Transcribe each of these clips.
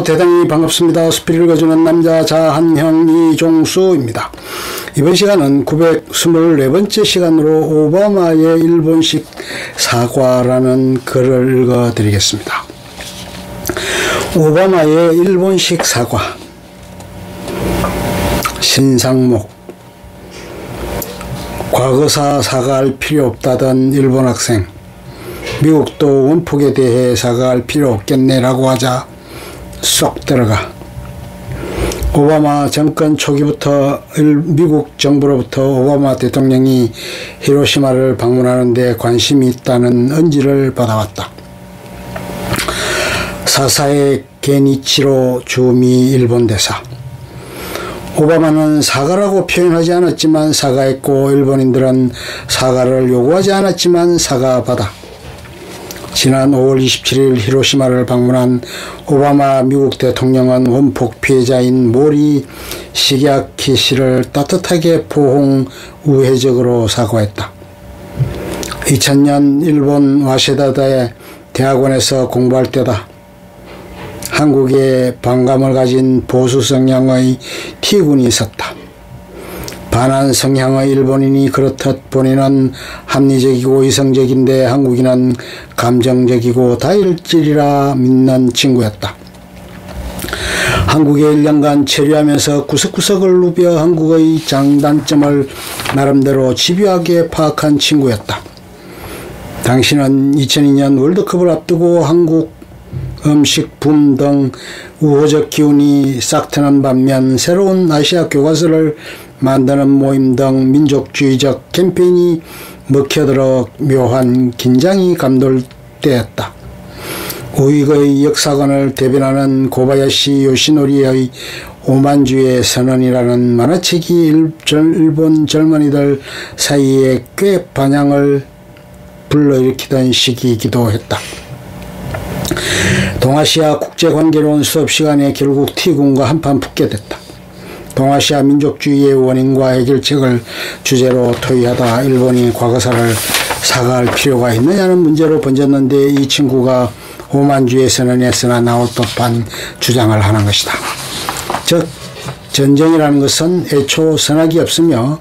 대단히 반갑습니다. 스피를 읽어주는 남자 자한형 이종수입니다. 이번 시간은 924번째 시간으로 오바마의 일본식 사과라는 글을 읽어드리겠습니다. 오바마의 일본식 사과. 신상목. 과거사 사과할 필요 없다던 일본 학생. 미국도 원폭에 대해 사과할 필요 없겠네라고 하자 쏙 들어가. 오바마 정권 초기부터 미국 정부로부터 오바마 대통령이 히로시마를 방문하는 데 관심이 있다는 언지를 받아왔다. 사사의 게니치로 주미 일본 대사. 오바마는 사과라고 표현하지 않았지만 사과했고, 일본인들은 사과를 요구하지 않았지만 사과받아. 지난 5월 27일 히로시마를 방문한 오바마 미국 대통령은 원폭 피해자인 모리 시게아키 씨를 따뜻하게 포옹 우회적으로 사과했다. 2000년 일본 와세다대 대학원에서 공부할 때다. 한국에 반감을 가진 보수 성향의 T군이 있었다. 반한 성향의 일본인이 그렇듯 본인은 합리적이고 이성적인데 한국인은 감정적이고 다혈질이라 믿는 친구였다. 한국에 1년간 체류하면서 구석구석을 누벼 한국의 장단점을 나름대로 집요하게 파악한 친구였다. 당신은 2002년 월드컵을 앞두고 한국 음식 붐 등 우호적 기운이 싹트는 반면 새로운 아시아 교과서를 만드는 모임 등 민족주의적 캠페인이 먹혀들어 묘한 긴장이 감돌 때였다. 우익의 역사관을 대변하는 고바야시 요시노리의 오만주의 선언이라는 만화책이 일본 젊은이들 사이에 꽤 반향을 불러일으키던 시기이기도 했다. 동아시아 국제관계론 수업시간에 결국 T군과 한판 붙게 됐다. 동아시아 민족주의의 원인과 해결책을 주제로 토의하다 일본이 과거사를 사과할 필요가 있느냐는 문제로 번졌는데, 이 친구가 오만주의 선언에서나 나올 법한 주장을 하는 것이다. 즉, 전쟁이라는 것은 애초 선악이 없으며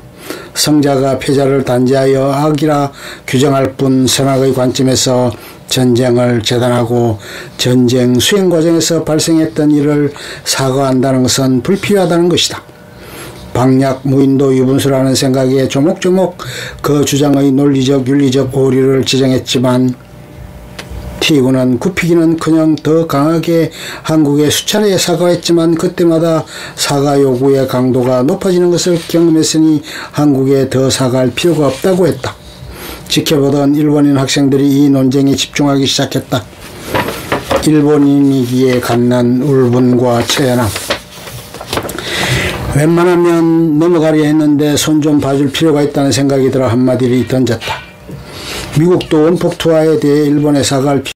성자가 패자를 단죄하여 악이라 규정할 뿐, 선악의 관점에서 전쟁을 재단하고 전쟁 수행 과정에서 발생했던 일을 사과한다는 것은 불필요하다는 것이다. 방약 무인도 유분수라는 생각에 조목조목 그 주장의 논리적 윤리적 오류를 지적했지만, T군은 굽히기는커녕 더 강하게 한국에 수차례 사과했지만 그때마다 사과 요구의 강도가 높아지는 것을 경험했으니 한국에 더 사과할 필요가 없다고 했다. 지켜보던 일본인 학생들이 이 논쟁에 집중하기 시작했다. 일본인이기에 갖는 울분과 처연함. 웬만하면 넘어가려 했는데 손 좀 봐줄 필요가 있다는 생각이 들어 한마디를 던졌다. 미국도 원폭 투하에 대해 일본에 사과할 필요.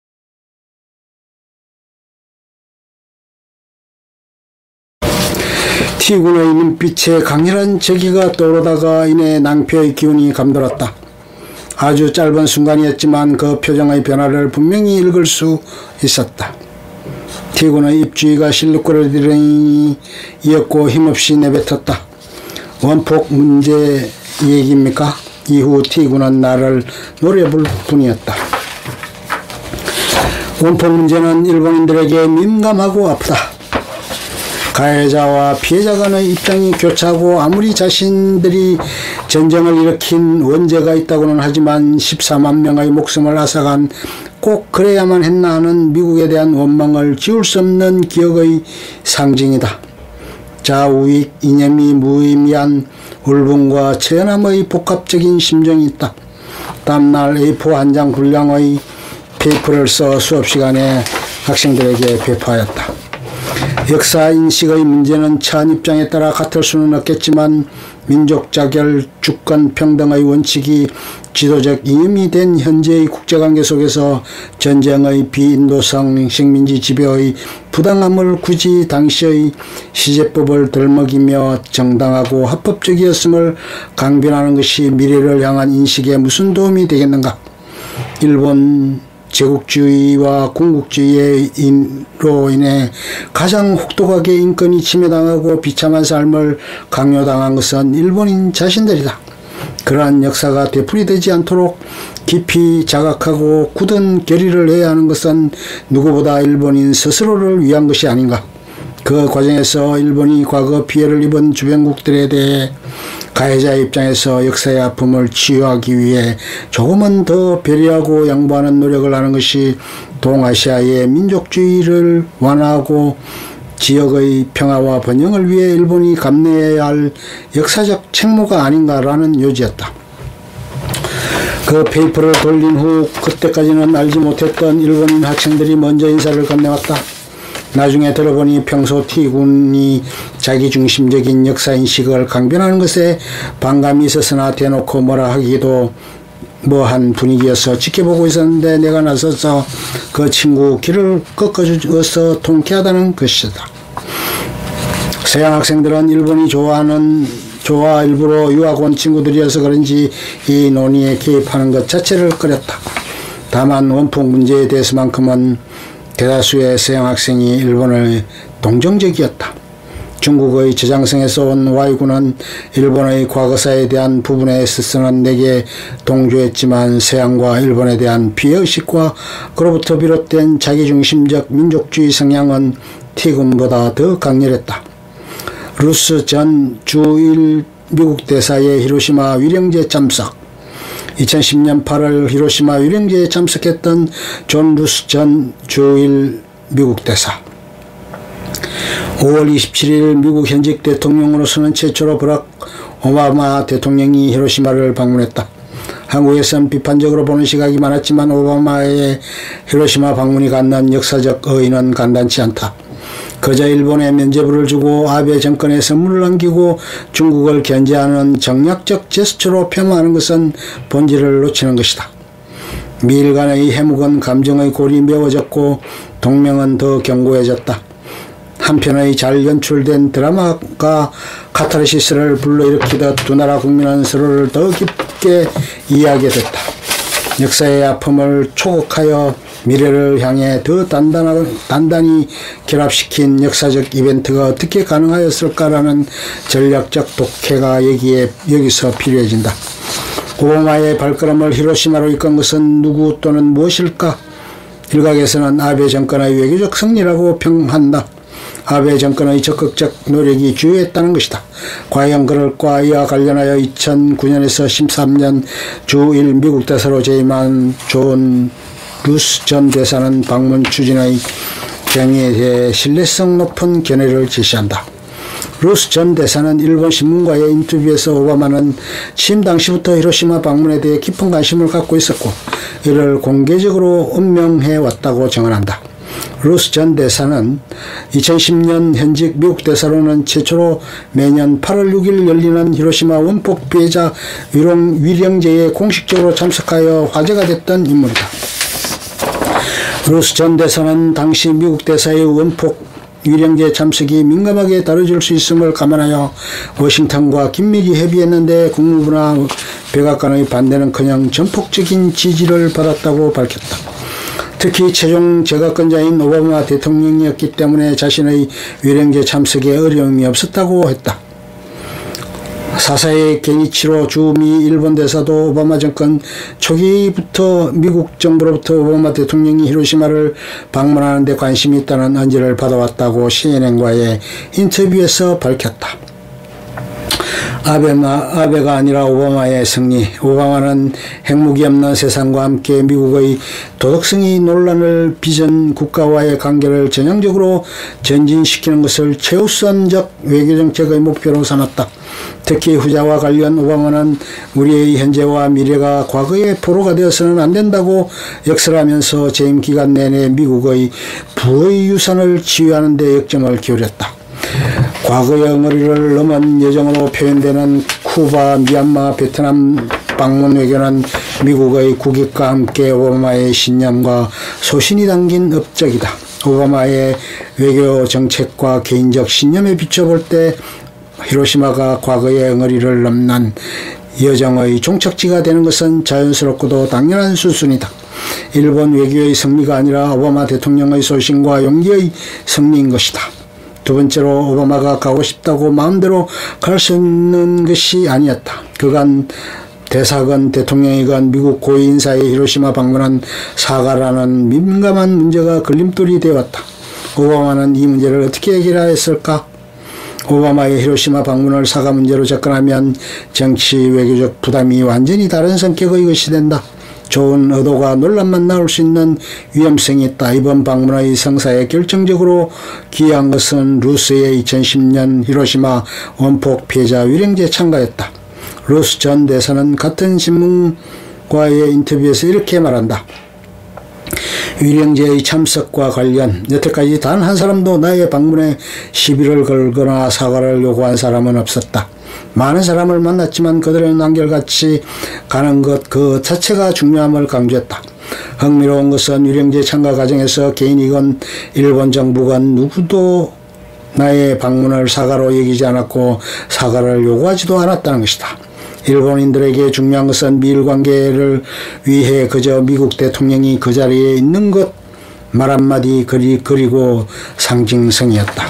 T군의 눈빛에 강렬한 적의가 떠오르다가 이내 낭패의 기운이 감돌았다. 아주 짧은 순간이었지만 그 표정의 변화를 분명히 읽을 수 있었다. T군의 입주위가 실룩거리더니 이었고 힘없이 내뱉었다. 원폭 문제 얘기입니까? 이후 T군은 나를 노래 부를 뿐이었다. 원폭 문제는 일본인들에게 민감하고 아프다. 가해자와 피해자 간의 입장이 교차하고 아무리 자신들이 전쟁을 일으킨 원죄가 있다고는 하지만 14만 명의 목숨을 앗아간 꼭 그래야만 했나 하는 미국에 대한 원망을 지울 수 없는 기억의 상징이다. 좌우익 이념이 무의미한 울분과 처연함의 복합적인 심정이 있다. 다음날 A4 한 장 분량의 페이퍼를 써 수업시간에 학생들에게 배포하였다. 역사인식의 문제는 처한 입장에 따라 같을 수는 없겠지만 민족자결, 주권, 평등의 원칙이 지도적 이념이 된 현재의 국제관계 속에서 전쟁의 비인도성, 식민지 지배의 부당함을 굳이 당시의 시제법을 덜먹이며 정당하고 합법적이었음을 강변하는 것이 미래를 향한 인식에 무슨 도움이 되겠는가? 일본 제국주의와 군국주의로 인해 가장 혹독하게 인권이 침해당하고 비참한 삶을 강요당한 것은 일본인 자신들이다. 그러한 역사가 되풀이되지 않도록 깊이 자각하고 굳은 결의를 해야 하는 것은 누구보다 일본인 스스로를 위한 것이 아닌가. 그 과정에서 일본이 과거 피해를 입은 주변국들에 대해 가해자의 입장에서 역사의 아픔을 치유하기 위해 조금은 더 배려하고 양보하는 노력을 하는 것이 동아시아의 민족주의를 완화하고 지역의 평화와 번영을 위해 일본이 감내해야 할 역사적 책무가 아닌가라는 요지였다. 그 페이퍼를 돌린 후 그때까지는 알지 못했던 일본인 학생들이 먼저 인사를 건네왔다. 나중에 들어보니 평소 T군이 자기중심적인 역사인식을 강변하는 것에 반감이 있었으나 대놓고 뭐라 하기도 뭐한 분위기여서 지켜보고 있었는데 내가 나서서 그 친구 길을 꺾어주어서 통쾌하다는 것이다. 서양 학생들은 일본이 좋아 일부러 유학 온 친구들이어서 그런지 이 논의에 개입하는 것 자체를 꺼렸다. 다만 원폭 문제에 대해서만큼은 대다수의 서양 학생이 일본의 동정적이었다. 중국의 저장성에서 온 Y군은 일본의 과거사에 대한 부분에 있어서는 내게 동조했지만 서양과 일본에 대한 피해의식과 그로부터 비롯된 자기중심적 민족주의 성향은 T군보다 더 강렬했다. 루스 전 주1 미국 대사의 히로시마 위령제 참석, 2010년 8월 히로시마 위령제에 참석했던 존 루스 전 주1 미국 대사, 5월 27일 미국 현직 대통령으로서는 최초로 버락 오바마 대통령이 히로시마를 방문했다. 한국에선 비판적으로 보는 시각이 많았지만 오바마의 히로시마 방문이 갖는 역사적 의의는 간단치 않다. 그저 일본에 면죄부를 주고 아베 정권에 선물을 남기고 중국을 견제하는 정략적 제스처로 폄하하는 것은 본질을 놓치는 것이다. 미일 간의 해묵은 감정의 골이 메워졌고 동맹은 더 견고해졌다. 한편의 잘 연출된 드라마가 카타르시스를 불러일으키듯 두 나라 국민은 서로를 더 깊게 이해하게 됐다. 역사의 아픔을 초곡하여 미래를 향해 더 단단히 결합시킨 역사적 이벤트가 어떻게 가능하였을까라는 전략적 독해가 여기서 필요해진다. 오바마의 발걸음을 히로시마로 이끈 것은 누구 또는 무엇일까? 일각에서는 아베 정권의 외교적 승리라고 평한다. 아베 정권의 적극적 노력이 주요했다는 것이다. 과연 그럴까? 이와 관련하여 2009년에서 13년 주1 미국 대사로 재임한 존 루스 전 대사는 방문 추진의 경위에 대해 신뢰성 높은 견해를 제시한다. 루스 전 대사는 일본 신문과의 인터뷰에서 오바마는 취임 당시부터 히로시마 방문에 대해 깊은 관심을 갖고 있었고 이를 공개적으로 언명해 왔다고 정언한다. 루스 전 대사는 2010년 현직 미국 대사로는 최초로 매년 8월 6일 열리는 히로시마 원폭 피해자 위령제에 공식적으로 참석하여 화제가 됐던 인물이다. 루스 전 대사는 당시 미국 대사의 원폭 위령제 참석이 민감하게 다뤄질 수 있음을 감안하여 워싱턴과 긴밀히 협의했는데 국무부나 백악관의 반대는커녕 전폭적인 지지를 받았다고 밝혔다. 특히 최종 제각권자인 오바마 대통령이었기 때문에 자신의 위령제 참석에 어려움이 없었다고 했다. 사사의 게니치로 주미 일본 대사도 오바마 정권 초기부터 미국 정부로부터 오바마 대통령이 히로시마를 방문하는 데 관심이 있다는 언지를 받아왔다고 CNN과의 인터뷰에서 밝혔다. 아베가 아니라 오바마의 승리. 오바마는 핵무기 없는 세상과 함께 미국의 도덕성이 논란을 빚은 국가와의 관계를 전향적으로 전진시키는 것을 최우선적 외교정책의 목표로 삼았다. 특히 후자와 관련 오바마는 우리의 현재와 미래가 과거의 포로가 되어서는 안 된다고 역설하면서 재임 기간 내내 미국의 부의 유산을 치유하는 데 역점을 기울였다. 과거의 엉어리를 넘은 여정으로 표현되는 쿠바, 미얀마, 베트남 방문 외교는 미국의 국익과 함께 오바마의 신념과 소신이 담긴 업적이다. 오바마의 외교 정책과 개인적 신념에 비춰볼 때 히로시마가 과거의 엉어리를 넘는 여정의 종착지가 되는 것은 자연스럽고도 당연한 수순이다. 일본 외교의 승리가 아니라 오바마 대통령의 소신과 용기의 승리인 것이다. 두 번째로 오바마가 가고 싶다고 마음대로 갈 수 있는 것이 아니었다. 그간 대사건 대통령이건 미국 고위 인사의 히로시마 방문한 사과라는 민감한 문제가 걸림돌이 되어왔다. 오바마는 이 문제를 어떻게 해결해야 했을까? 오바마의 히로시마 방문을 사과 문제로 접근하면 정치 외교적 부담이 완전히 다른 성격의 것이 된다. 좋은 의도가 논란만 나올 수 있는 위험성이 있다. 이번 방문의 성사에 결정적으로 기여한 것은 루스의 2010년 히로시마 원폭 피해자 위령제 참가였다. 루스 전 대사는 같은 신문과의 인터뷰에서 이렇게 말한다. 위령제의 참석과 관련 여태까지 단 한 사람도 나의 방문에 시비를 걸거나 사과를 요구한 사람은 없었다. 많은 사람을 만났지만 그들은 한결같이 가는 것 그 자체가 중요함을 강조했다. 흥미로운 것은 위령제 참가 과정에서 개인이건 일본 정부건 누구도 나의 방문을 사과로 여기지 않았고 사과를 요구하지도 않았다는 것이다. 일본인들에게 중요한 것은 미일 관계를 위해 그저 미국 대통령이 그 자리에 있는 것 말 한마디 그리고 상징성이었다.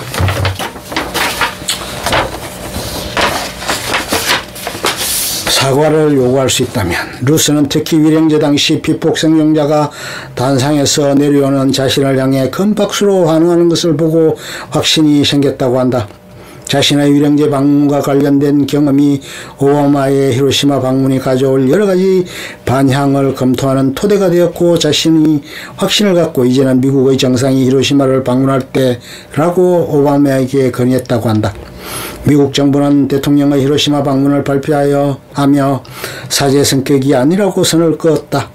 사과를 요구할 수 있다면 루스는 특히 위령제 당시 피폭 생존자가 단상에서 내려오는 자신을 향해 큰 박수로 환호하는 것을 보고 확신이 생겼다고 한다. 자신의 위령제 방문과 관련된 경험이 오바마의 히로시마 방문이 가져올 여러가지 반향을 검토하는 토대가 되었고 자신이 확신을 갖고 이제는 미국의 정상이 히로시마를 방문할 때라고 오바마에게 건의했다고 한다. 미국 정부는 대통령의 히로시마 방문을 발표하여 하며 사죄 성격이 아니라고 선을 그었다.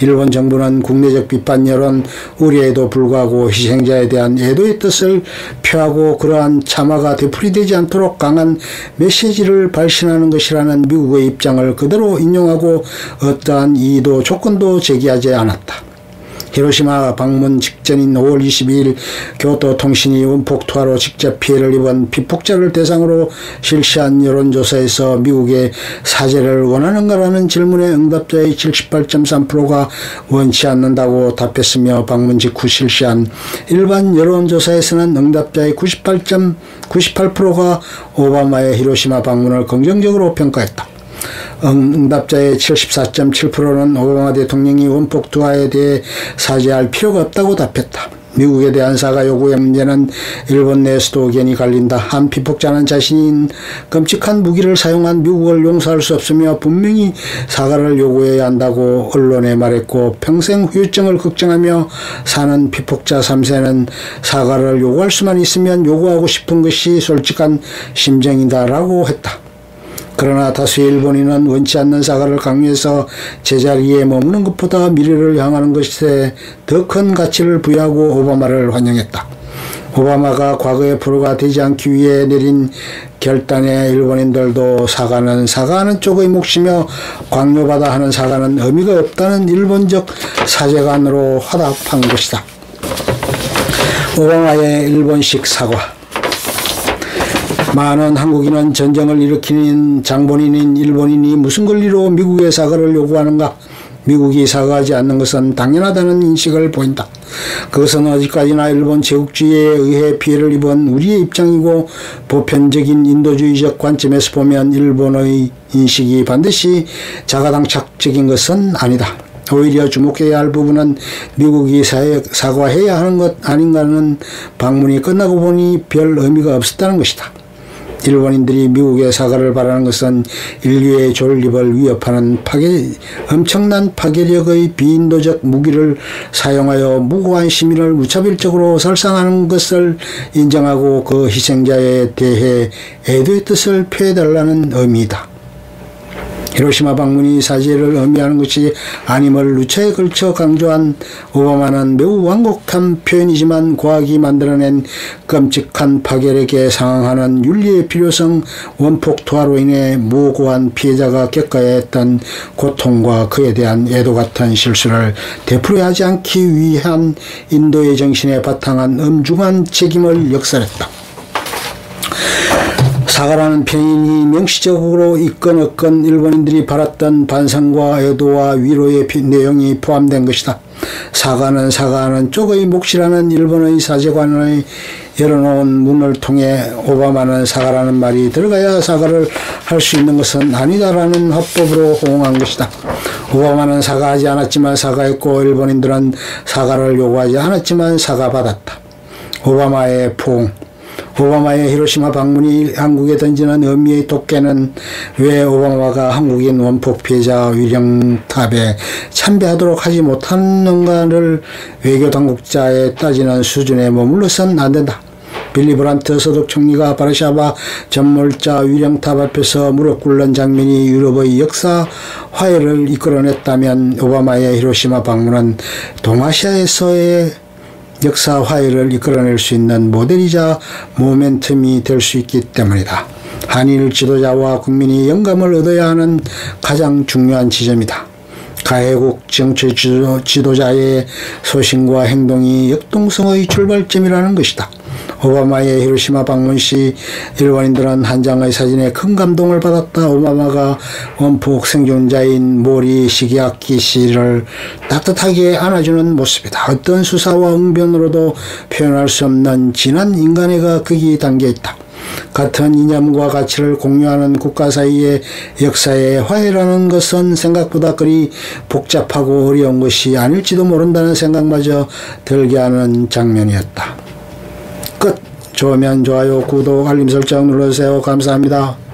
일본 정부는 국내적 비판 여론 우려에도 불구하고 희생자에 대한 애도의 뜻을 표하고 그러한 참화가 되풀이되지 않도록 강한 메시지를 발신하는 것이라는 미국의 입장을 그대로 인용하고 어떠한 이의도 조건도 제기하지 않았다. 히로시마 방문 직전인 5월 22일 교토통신이 원폭 투하로 직접 피해를 입은 피폭자를 대상으로 실시한 여론조사에서 미국의 사죄를 원하는가라는 질문에 응답자의 78.3%가 원치 않는다고 답했으며 방문 직후 실시한 일반 여론조사에서는 응답자의 98.98%가 오바마의 히로시마 방문을 긍정적으로 평가했다. 응답자의 74.7%는 오바마 대통령이 원폭 투하에 대해 사죄할 필요가 없다고 답했다. 미국에 대한 사과 요구의 문제는 일본 내에서도 의견이 갈린다. 한 피폭자는 자신이 끔찍한 무기를 사용한 미국을 용서할 수 없으며 분명히 사과를 요구해야 한다고 언론에 말했고 평생 후유증을 걱정하며 사는 피폭자 3세는 사과를 요구할 수만 있으면 요구하고 싶은 것이 솔직한 심정이다 라고 했다. 그러나 다수의 일본인은 원치 않는 사과를 강요해서 제자리에 머무는 것보다 미래를 향하는 것에 더 큰 가치를 부여하고 오바마를 환영했다. 오바마가 과거의 포로가 되지 않기 위해 내린 결단에 일본인들도 사과하는 쪽의 몫이며 강요받아 하는 사과는 의미가 없다는 일본적 사제관으로 화답한 것이다. 오바마의 일본식 사과. 많은 한국인은 전쟁을 일으키는 장본인인 일본인이 무슨 권리로 미국의 사과를 요구하는가? 미국이 사과하지 않는 것은 당연하다는 인식을 보인다. 그것은 어디까지나 일본 제국주의에 의해 피해를 입은 우리의 입장이고 보편적인 인도주의적 관점에서 보면 일본의 인식이 반드시 자가당착적인 것은 아니다. 오히려 주목해야 할 부분은 미국이 사과해야 하는 것 아닌가는 방문이 끝나고 보니 별 의미가 없었다는 것이다. 일본인들이 미국의 사과를 바라는 것은 인류의 존립을 위협하는 엄청난 파괴력의 비인도적 무기를 사용하여 무고한 시민을 무차별적으로 살상하는 것을 인정하고 그 희생자에 대해 애도의 뜻을 표해달라는 의미이다. 히로시마 방문이 사죄를 의미하는 것이 아님을 누차에 걸쳐 강조한 오바마는 매우 완곡한 표현이지만 과학이 만들어낸 끔찍한 파괴력에 상응하는 윤리의 필요성, 원폭 투하로 인해 무고한 피해자가 겪어야 했던 고통과 그에 대한 애도 같은 실수를 되풀이하지 않기 위한 인도의 정신에 바탕한 엄중한 책임을 역설했다. 사과라는 표현이 명시적으로 있건 일본인들이 바랐던 반성과 애도와 위로의 내용이 포함된 것이다. 사과하는 쪽의 몫이라는 일본의 사제관의 열어놓은 문을 통해 오바마는 사과라는 말이 들어가야 사과를 할 수 있는 것은 아니다라는 화법으로 호응한 것이다. 오바마는 사과하지 않았지만 사과했고 일본인들은 사과를 요구하지 않았지만 사과받았다. 오바마의 포옹. 오바마의 히로시마 방문이 한국에 던지는 의미의 덮개는 왜 오바마가 한국인 원폭 피해자 위령탑에 참배하도록 하지 못하는가를 외교당국자에 따지는 수준에 머물러선 안 된다. 빌리 브란트 서독 총리가 바르샤바 전몰자 위령탑 앞에서 무릎 꿇는 장면이 유럽의 역사 화해를 이끌어냈다면 오바마의 히로시마 방문은 동아시아에서의 역사 화해를 이끌어낼 수 있는 모델이자 모멘텀이 될 수 있기 때문이다. 한일 지도자와 국민이 영감을 얻어야 하는 가장 중요한 지점이다. 가해국 정치 지도자의 소신과 행동이 역동성의 출발점이라는 것이다. 오바마의 히로시마 방문 시 일본인들은 한 장의 사진에 큰 감동을 받았다. 오바마가 원폭 생존자인 모리 시게아키 씨를 따뜻하게 안아주는 모습이다. 어떤 수사와 응변으로도 표현할 수 없는 진한 인간애가 거기 담겨있다. 같은 이념과 가치를 공유하는 국가 사이의 역사의 화해라는 것은 생각보다 그리 복잡하고 어려운 것이 아닐지도 모른다는 생각마저 들게 하는 장면이었다. 끝. 좋으면 좋아요, 구독, 알림 설정 눌러주세요. 감사합니다.